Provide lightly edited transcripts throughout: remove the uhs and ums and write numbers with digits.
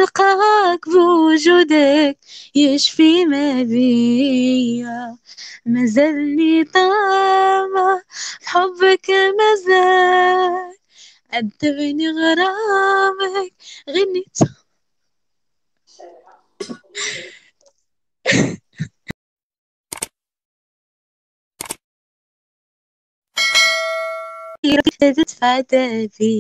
نلقاك بوجودك يشفي ما بيا، مازالني طامع في حبك مازال، عذبني غرامك غنيت. ابتدت في عذابي،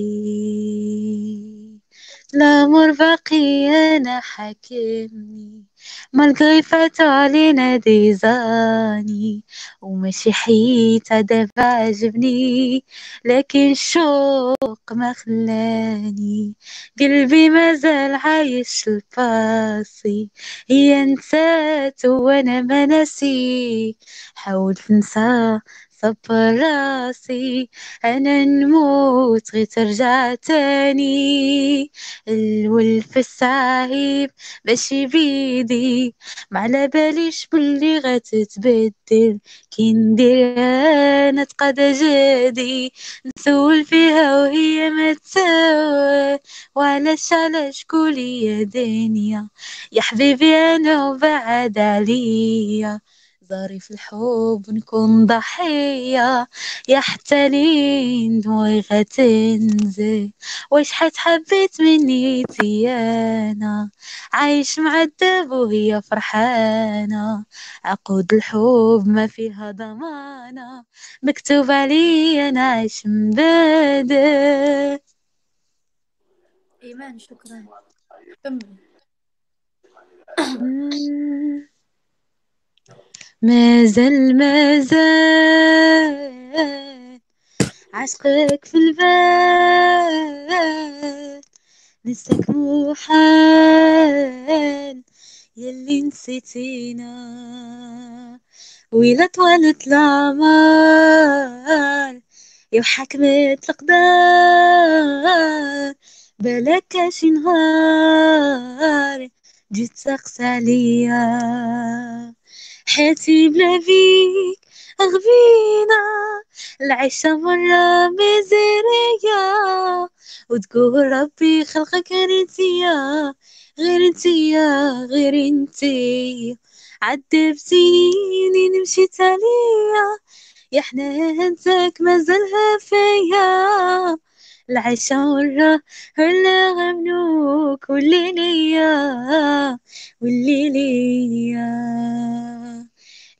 الأمر باقي أنا حاكمني، مالغري فات علينا ديزاني، وماشي حيت دابا عجبني، لكن الشوق ما خلاني، قلبي مازال عايش الباسي، هي نسات وانا ما نسيت، حاولت ننسى صبر راسي، انا نموت غير ترجع تاني، الولف الصعيب ماشي بيدي، ما على باليش بلي غتتبدل، كي ندير انا تقضى جهدي، نسول فيها وهي ما تسوى، وعلاش قولي يا دنيا، يا حبيبي انا وبعد عليا، ظريف الحب نكون ضحية، يا حتى لين دموعي غتنزل، واش حبيت مني انا، عايش معذب وهي فرحانة، عقود الحب ما فيها ضمانة، مكتوب علي انا عايش مبادئ. إيمان شكرا. كمل. مازال عشقك في البال، نساك محال يلي نسيتينا، ويلا طوالت العمر يا حكمة القدر، بالك شي نهار جيت سقس عليا، حياتي بلا بيك غبينا، العيشة مرة مزرية، وتقول ربي خلقك غير انتيا، غير انتيا غير انتي، عدى بسنين مشيت عليا، يا حنانتك مازالها فيا، العيشة مرة هلا غمنوك واللي ليا، واللي ليا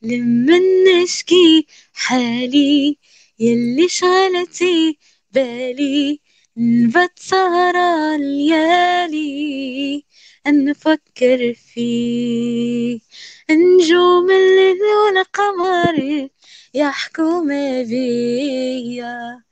لما نشكي حالي، يلي شغلتي بالي، نبت سهرة ليالي نفكر فيه، نجوم الليل والقمر يحكوا ما بيا،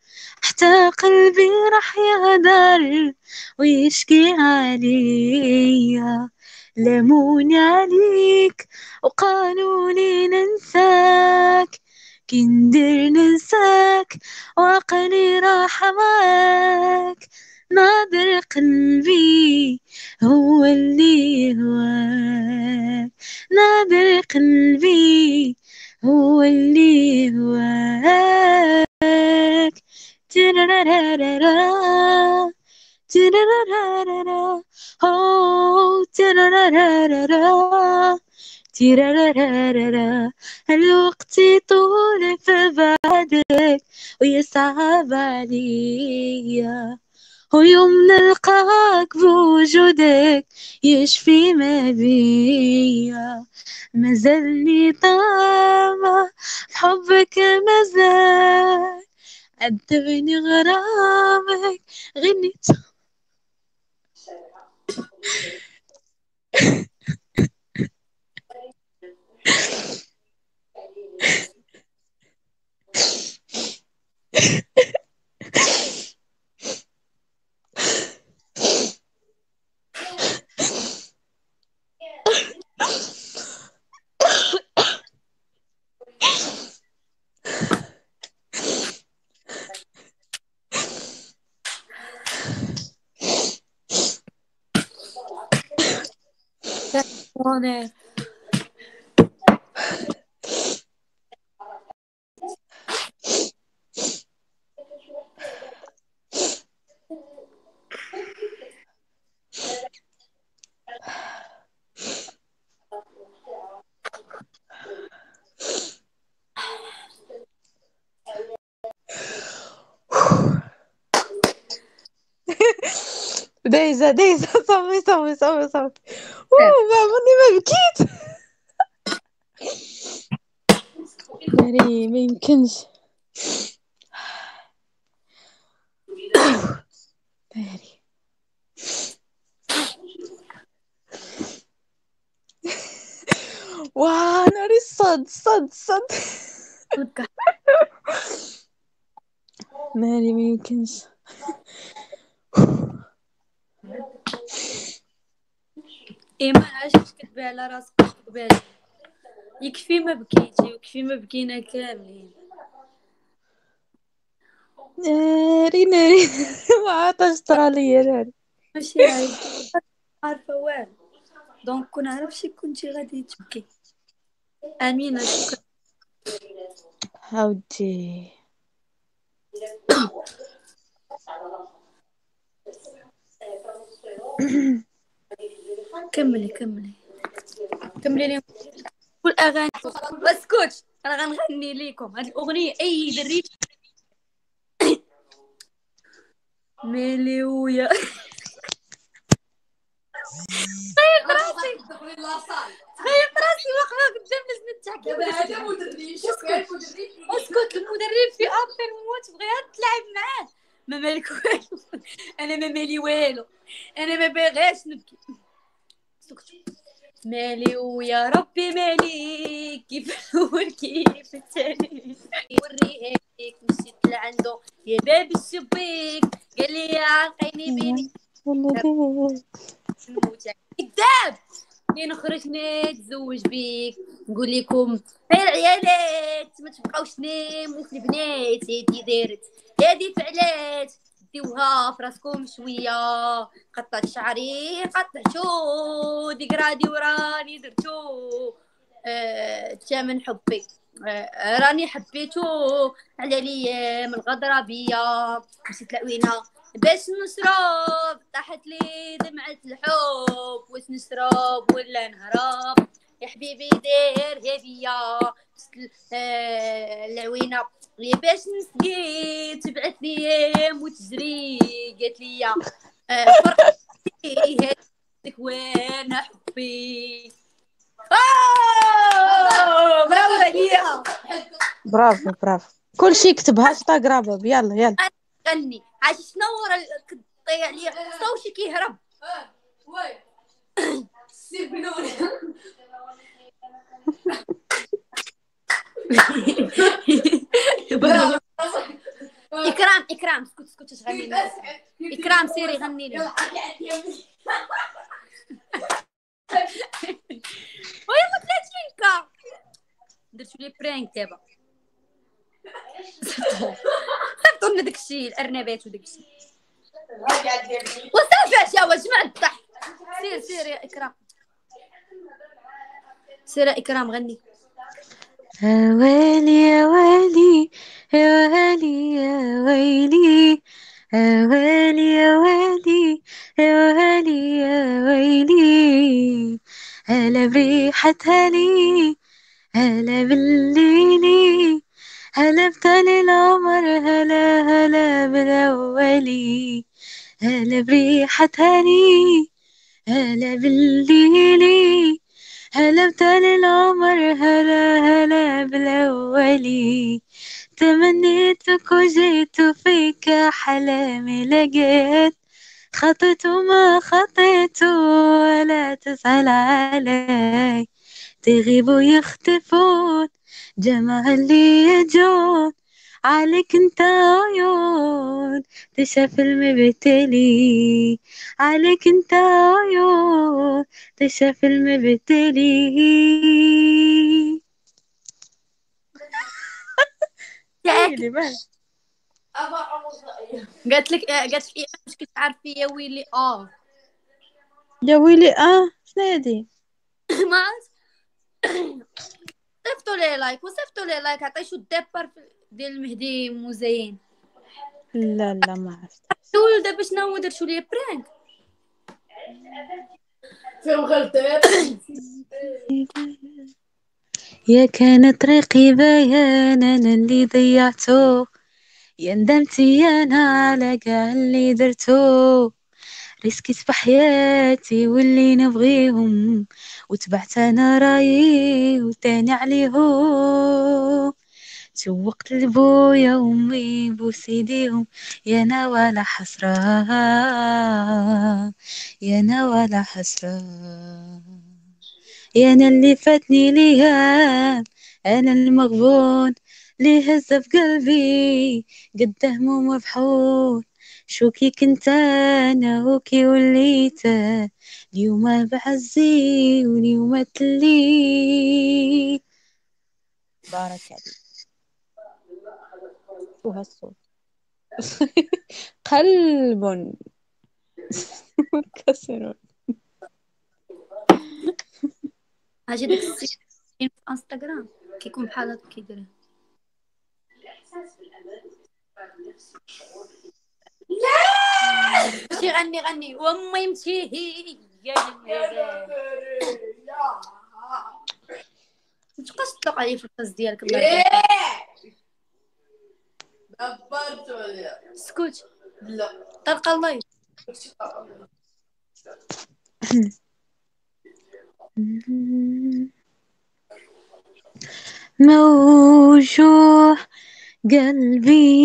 حتى قلبي راح يهدر ويشكي عليا، لموني عليك وقالوا لي ننساك، كي ندير ننساك وعقلي راح معاك، نادر قلبي هو اللي هواك، نادر قلبي هو اللي هواك، ترارارارا ترارارارا، هو ترارارارا تيرارارارا، الوقت يطول في بعدك ويصعب عليا، ويوم نلقاك بوجودك يشفي ما بيا، مازالني طامع في حبك مازال، عذبني غرامك غنيت. وانا دايزة صافي ماني ما بكيت. ناري ما يمكنش. ناري واه ناري صد ناري ما يمكنش. ايمان علاش كتكذبي على راسك قبل؟ يكفي ما بكيتي وكفي ما بكينا كاملين. ناري ما عطاش طرا ليا ناري. ماشي عيب، عارفه والو، دونك كون عرفتي كنتي غادي تبكي. امينه شكرا. هاودي كملي لي كل اغاني. اسكت، انا غنغني ليكم هاد الاغنيه. اي دري ميلي ويا تخيل راسي واقفه قدام الناس نتحكي. اسكت، المدرب في ابل موت بغيت تلعب معاه. ما مالك والو، انا ما مالي والو، انا ما باغاش نبكي. مالي ويا ربي مالي، كيف الاول كيف الثاني. وريهالك مشيت لعندو يا باب الشبيك، قال لي عاقيني بيني نموت كذاب. لي نخرج نتزوج بيك، نقول لكم غير عيالات ما تبقاوش ناموا في البنات. هادي دارت هادي فعلات، ديوها في راسكم شويه. قطعت شعري قطعتو، ديك رادي وراني درتو. تامن حبي راني حبيتو، على الايام الغدرة بيا مشيت لعوينه باش نشرب. طاحت لي دمعة الحب، واش نشرب ولا نهرب؟ يا حبيبي دير هدية العوينة لي باش نسقي. تبعت لي ايام وتجري، قالت لي فرحتي هاديك وانا حبي. برافو عليا. برافو كل شيء كتبها انستغرام. يلا غني عاش شنو كطيع عليا صوتي كيهرب. سير بنون. اكرام اسكت غني لي. اكرام سيري غني لي. وي ما طلعتينكا درتو لي برانك دابا. صيفطوا لنا داكشي الارنبات وداكشي وصافي. يا جماعة الضحك. سير يا اكرام، سير يا اكرام غني. يا ويلي يا ويلي يا ويلي يا ويلي يا ويلي يا ويلي يا ويلي يا ويلي. هلا بريحتها لي، هلا بالليلي، هلا بتالي العمر، هلا بالأولي. هلا بريحتها لي، هلا بالليلي، هلا بتالي العمر، هلا بالأولي. تمنيتك وجيت فيك حلامي لقيت، خطيت وما خطيت ولا تسأل علي. تغيب ويختفون جمع اللي يجون، عليك انت عيون تشاف المبتلي. عليك انت عيون تشاف المبتلي. قالت لك ايه مش كنت عارفه يا ويلي. يا ويلي شنو هادي؟ ما صيفطوا لي لايك عطيتو الدبر ديال المهدي مزين. لا ما عرفت. دول دابا شنو درتو لي برانك فيهم غلطات. يا كان طريقي بيان انا اللي ضيعته، يا ندمتي انا على كاع اللي درتو. ريسكيت في حياتي واللي نبغيهم، وتبعت انا رايي وتاني عليهم. سوقت لبويا وامي بوسيديهم، يا انا ولا حسرة، يا انا ولا حسرة. يا انا اللي فاتني ليها، انا المغبون اللي هز في قلبي قد هموم وبحور. شوكي كنت انا وكي وليت، اليوم بعزي واليوم تلي. بارك عليك. شو هالصوت؟ قلب منكسر. اجي داك السيد في انستغرام كيكون بحال هكا كيدير. ماشي غني وامي مشي هي متبقاش تطلق عليه في القص ديالك الله يرضيك. دبرت ولا اسكت. لا طلق الله. موجوع قلبي.